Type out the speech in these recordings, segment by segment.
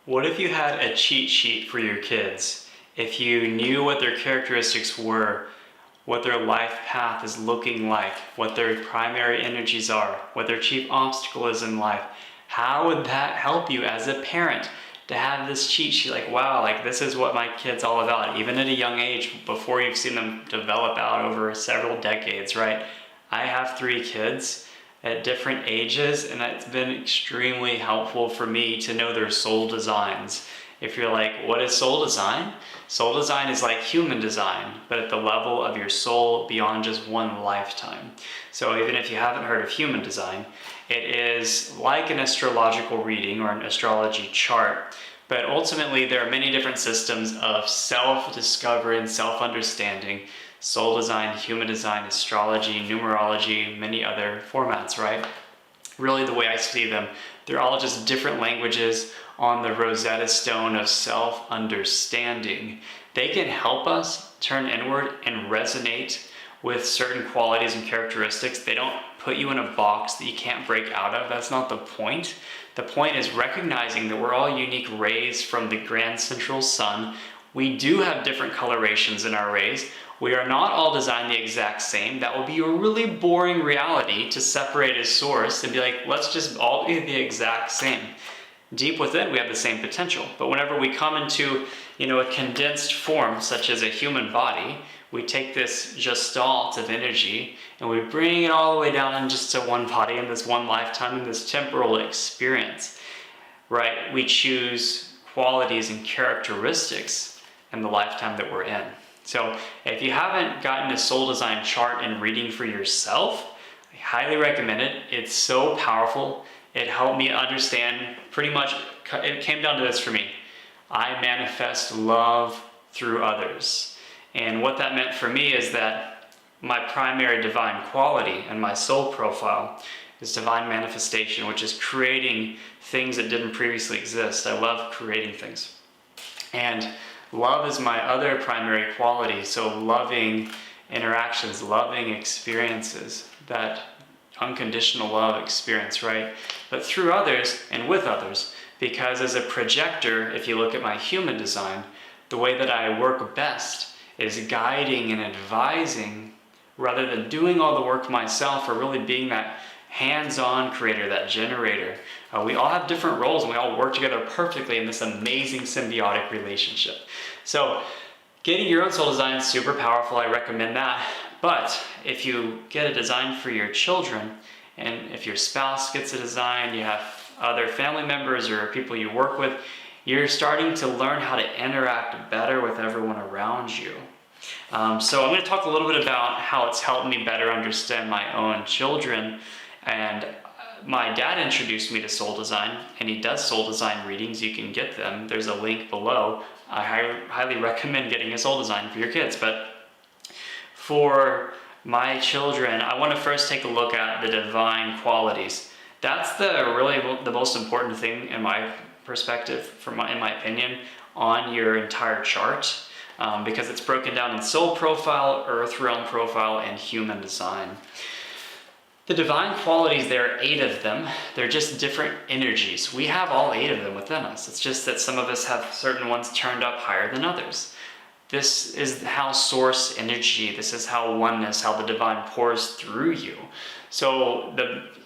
What if you had a cheat sheet for your kids? If you knew what their characteristics were, what their life path is looking like, what their primary energies are, what their chief obstacle is in life, how would that help you as a parent to have this cheat sheet? Like, wow, like this is what my kid's all about, even at a young age, before you've seen them develop out over several decades, right? I have 3 kids at different ages, and it's been extremely helpful for me to know their soul designs. If you're like, what is soul design? Soul design is like human design, but at the level of your soul beyond just one lifetime. So even if you haven't heard of human design, it is like an astrological reading or an astrology chart, but ultimately there are many different systems of self-discovery and self-understanding. Soul design, human design, astrology, numerology, many other formats, right? Really, the way I see them, they're all just different languages on the Rosetta Stone of self-understanding. They can help us turn inward and resonate with certain qualities and characteristics. They don't put you in a box that you can't break out of. That's not the point. The point is recognizing that we're all unique rays from the grand central sun. We do have different colorations in our rays. We are not all designed the exact same. That will be a really boring reality to separate a source and be like, let's just all be the exact same. Deep within, we have the same potential. But whenever we come into, a condensed form, such as a human body, we take this gestalt of energy and we bring it all the way down just to one body in this one lifetime, in this temporal experience, right? We choose qualities and characteristics in the lifetime that we're in. So if you haven't gotten a soul design chart and reading for yourself, I highly recommend it. It's so powerful. It helped me understand pretty much, it came down to this for me. I manifest love through others. And what that meant for me is that my primary divine quality and my soul profile is divine manifestation, which is creating things that didn't previously exist. I love creating things. And love is my other primary quality. So loving interactions, loving experiences, that unconditional love experience, right? But through others and with others, because as a projector, if you look at my human design, the way that I work best is guiding and advising rather than doing all the work myself, or really being that hands-on creator, that generator. We all have different roles and we all work together perfectly in this amazing symbiotic relationship. So getting your own soul design is super powerful. I recommend that. But if you get a design for your children, and if your spouse gets a design, you have other family members or people you work with, you're starting to learn how to interact better with everyone around you. So I'm going to talk a little bit about how it's helped me better understand my own children. And my dad introduced me to soul design, and he does soul design readings. You can get them. There's a link below. I highly recommend getting a soul design for your kids. But for my children, I want to first take a look at the divine qualities. That's really the most important thing in my perspective, in my opinion, on your entire chart, because it's broken down in soul profile, earth realm profile, and human design. The divine qualities, there are 8 of them. They're just different energies. We have all 8 of them within us. It's just that some of us have certain ones turned up higher than others. This is how source energy, this is how oneness, how the divine pours through you. So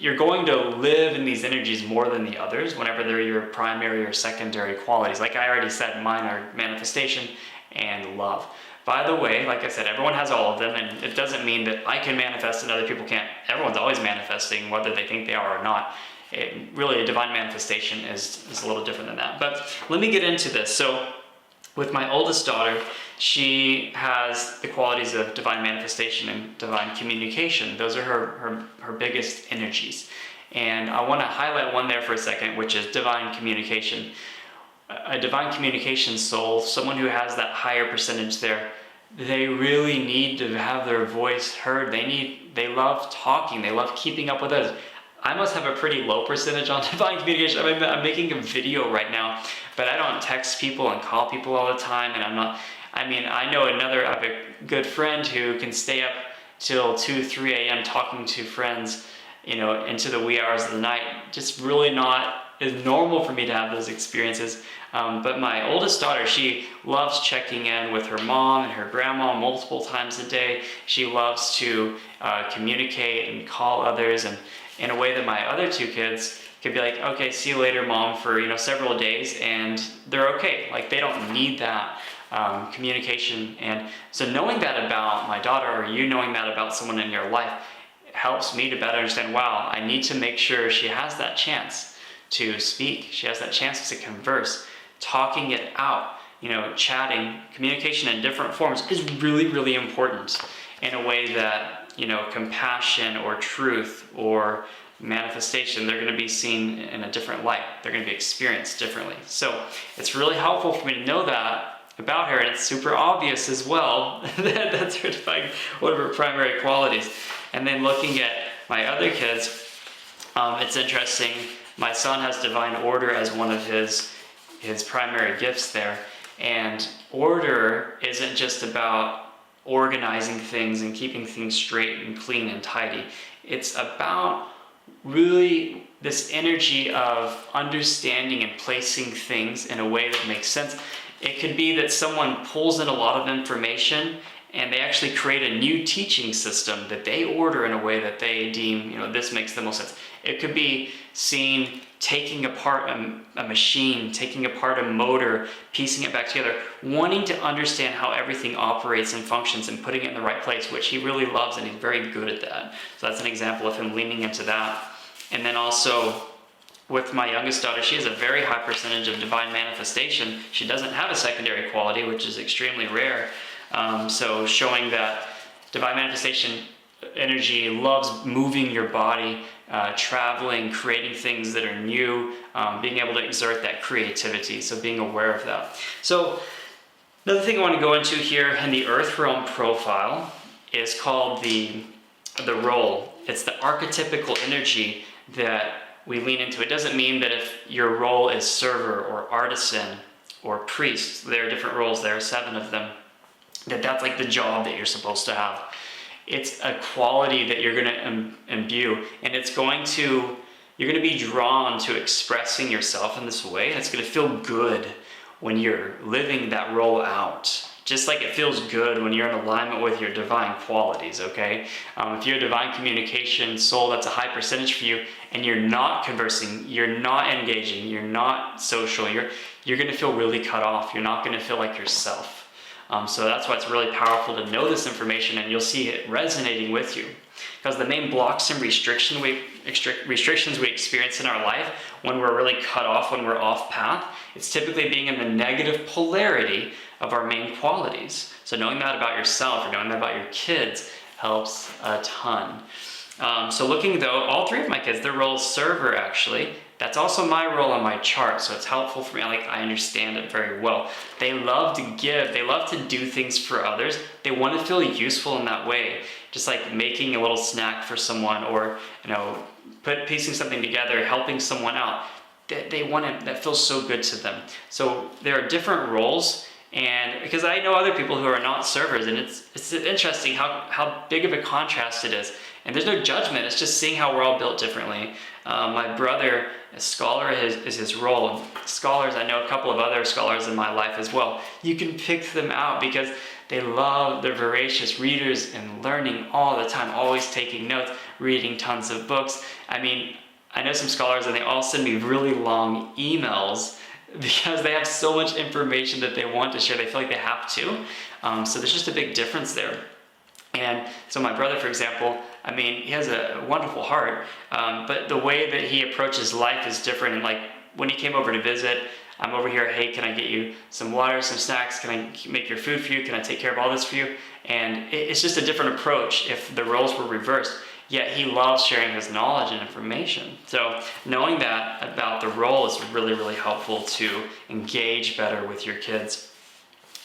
you're going to live in these energies more than the others whenever they're your primary or secondary qualities. Like I already said, mine are manifestation and love. By the way, like I said, everyone has all of them, and it doesn't mean that I can manifest and other people can't. Everyone's always manifesting, whether they think they are or not. Really, a divine manifestation is a little different than that. But let me get into this. So with my oldest daughter, she has the qualities of divine manifestation and divine communication. Those are her biggest energies. And I want to highlight one there for a second, which is divine communication. A divine communication soul, someone who has that higher percentage there, they really need to have their voice heard. They love talking. They love keeping up with others. I must have a pretty low percentage on divine communication. I mean, I'm making a video right now, but I don't text people and call people all the time, and I know I have a good friend who can stay up till 2, 3 a.m. talking to friends, into the wee hours of the night. Just really not is normal for me to have those experiences. But my oldest daughter, she loves checking in with her mom and her grandma multiple times a day. She loves to communicate and call others, and in a way that my other two kids could be like, okay, see you later, mom, for several days, and they're okay. Like, they don't need that communication. And so knowing that about my daughter, or you knowing that about someone in your life, helps me to better understand, wow, I need to make sure she has that chance to speak. She has that chance to converse. Talking it out, chatting, communication in different forms is really, really important, in a way that, compassion or truth or manifestation, they're going to be seen in a different light. They're going to be experienced differently. So it's really helpful for me to know that about her, and it's super obvious as well that that's her one of her primary qualities. And then looking at my other kids, it's interesting. My son has divine order as one of his primary gifts there. And order isn't just about organizing things and keeping things straight and clean and tidy. It's about really this energy of understanding and placing things in a way that makes sense. It could be that someone pulls in a lot of information and they actually create a new teaching system that they order in a way that they deem, this makes the most sense. It could be seeing taking apart a machine, taking apart a motor, piecing it back together, wanting to understand how everything operates and functions and putting it in the right place, which he really loves, and he's very good at that. So that's an example of him leaning into that. And then also with my youngest daughter, she has a very high percentage of divine manifestation. She doesn't have a secondary quality, which is extremely rare. So showing that divine manifestation energy loves moving your body, traveling, creating things that are new, being able to exert that creativity, so being aware of that. So another thing I want to go into here in the Earth Realm profile is called the role. It's the archetypical energy that we lean into. It doesn't mean that if your role is server or artisan or priest, there are different roles, there are 7 of them, that's like the job that you're supposed to have. It's a quality that you're going to imbue, and you're going to be drawn to expressing yourself in this way, and it's going to feel good when you're living that role out. Just like it feels good when you're in alignment with your divine qualities, okay? If you're a divine communication soul, that's a high percentage for you, and you're not conversing, you're not engaging, you're not social, you're going to feel really cut off. You're not going to feel like yourself. So that's why it's really powerful to know this information, and you'll see it resonating with you. Because the main blocks and restrictions we experience in our life when we're really cut off, when we're off path, it's typically being in the negative polarity of our main qualities. So knowing that about yourself, or knowing that about your kids, helps a ton. So looking though, all 3 of my kids, their role is server actually. That's also my role on my chart, so it's helpful for me. I understand it very well. They love to give. They love to do things for others. They want to feel useful in that way, just like making a little snack for someone, or piecing something together, helping someone out. They want it. That feels so good to them. So there are different roles, and because I know other people who are not servers, and it's interesting how big of a contrast it is. And there's no judgment. It's just seeing how we're all built differently. My brother, a scholar, is his role. And scholars, I know a couple of other scholars in my life as well. You can pick them out because they're voracious readers and learning all the time, always taking notes, reading tons of books. I mean, I know some scholars and they all send me really long emails because they have so much information that they want to share. They feel like they have to. So there's just a big difference there. And so my brother, for example, he has a wonderful heart, but the way that he approaches life is different. And like when he came over to visit, I'm over here, hey, can I get you some water, some snacks? Can I make your food for you? Can I take care of all this for you? And it's just a different approach if the roles were reversed. Yet he loves sharing his knowledge and information. So knowing that about the role is really, really helpful to engage better with your kids.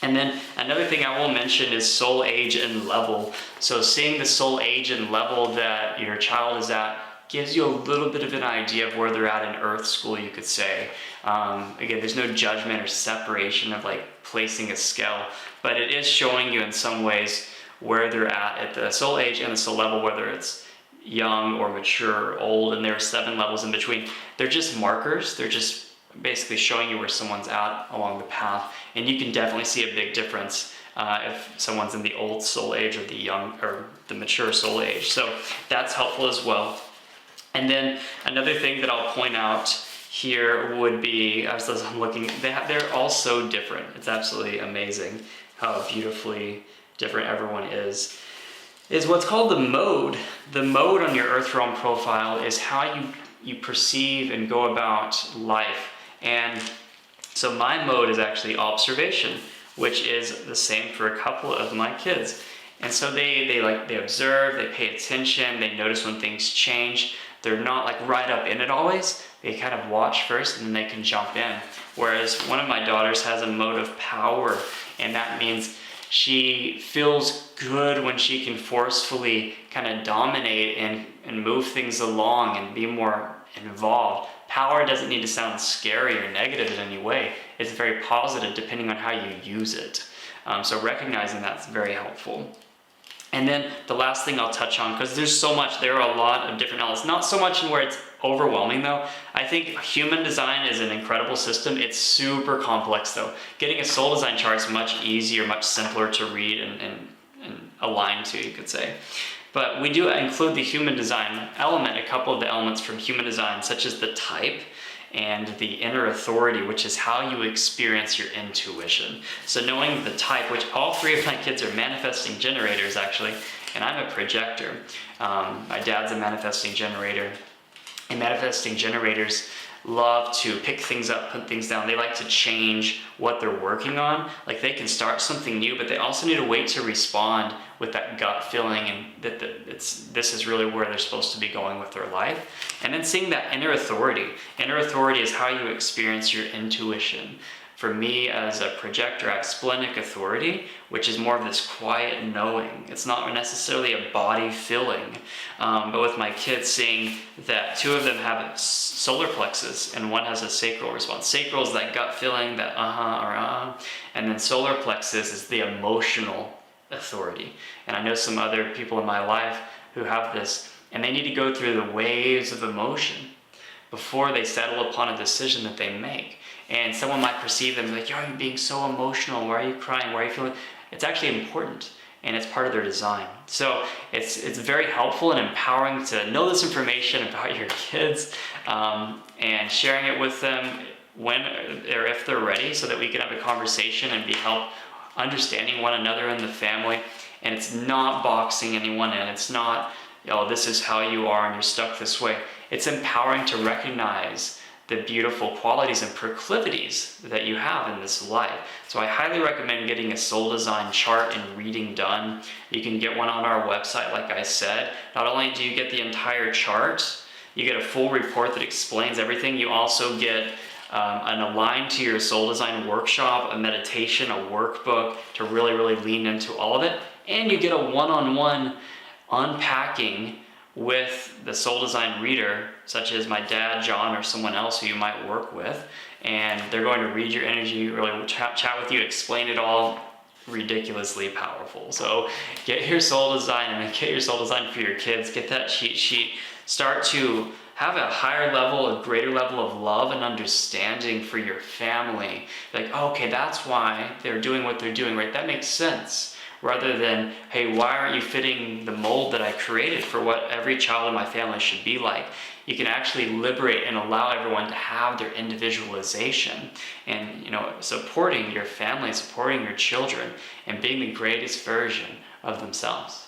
And then another thing I will mention is soul age and level. So seeing the soul age and level that your child is at gives you a little bit of an idea of where they're at in Earth School, you could say. Again, there's no judgment or separation of like placing a scale, but it is showing you in some ways where they're at the soul age and the soul level, whether it's young or mature or old, and there are 7 levels in between. They're just markers. They're just basically showing you where someone's at along the path, and you can definitely see a big difference if someone's in the old soul age or the young or the mature soul age. So that's helpful as well. And then another thing that I'll point out here would be, as I'm looking, they're all so different. It's absolutely amazing how beautifully different everyone is what's called the mode. The mode on your Earth Realm profile is how you perceive and go about life. And so my mode is actually observation, which is the same for a couple of my kids. And so they observe, they pay attention, they notice when things change. They're not like right up in it always. They kind of watch first and then they can jump in. Whereas one of my daughters has a mode of power, and that means she feels good when she can forcefully kind of dominate and move things along and be more involved. Power doesn't need to sound scary or negative in any way. It's very positive depending on how you use it. So recognizing that's very helpful. And then the last thing I'll touch on, because there's so much, there are a lot of different elements. Not so much in where it's overwhelming though. I think human design is an incredible system. It's super complex though. Getting a soul design chart is much easier, much simpler to read and align to, you could say. But we do include the human design element, a couple of the elements from human design, such as the type and the inner authority, which is how you experience your intuition. So knowing the type, which all 3 of my kids are manifesting generators actually, and I'm a projector. My dad's a manifesting generator, and manifesting generators love to pick things up, put things down. They like to change what they're working on. Like they can start something new, but they also need to wait to respond with that gut feeling and that this is really where they're supposed to be going with their life. And then seeing that inner authority. Inner authority is how you experience your intuition. For me as a projector, I have splenic authority, which is more of this quiet knowing. It's not necessarily a body feeling. But with my kids, seeing that 2 of them have solar plexus and 1 has a sacral response. Sacral is that gut feeling, that or and then solar plexus is the emotional authority. And I know some other people in my life who have this, and they need to go through the waves of emotion before they settle upon a decision that they make. And someone might perceive them like, you're being so emotional, why are you crying, why are you feeling? It's actually important, and it's part of their design. So it's very helpful and empowering to know this information about your kids and sharing it with them when or if they're ready, so that we can have a conversation and be help understanding one another in the family. And it's not boxing anyone in. It's not, this is how you are and you're stuck this way. It's empowering to recognize the beautiful qualities and proclivities that you have in this life. So I highly recommend getting a soul design chart and reading done. You can get one on our website, like I said. Not only do you get the entire chart, you get a full report that explains everything. You also get an Align to Your Soul Design workshop, a meditation, a workbook to really, really lean into all of it. And you get a one-on-one unpacking with the soul design reader, such as my dad, John, or someone else who you might work with. And they're going to read your energy, really chat with you, explain it all. Ridiculously powerful. So get your soul design, and then get your soul design for your kids. Get that cheat sheet. Start to have a higher level, a greater level of love and understanding for your family. Like, oh, okay, that's why they're doing what they're doing, right? That makes sense. Rather than, hey, why aren't you fitting the mold that I created for what every child in my family should be like? You can actually liberate and allow everyone to have their individualization and, supporting your family, supporting your children, and being the greatest version of themselves.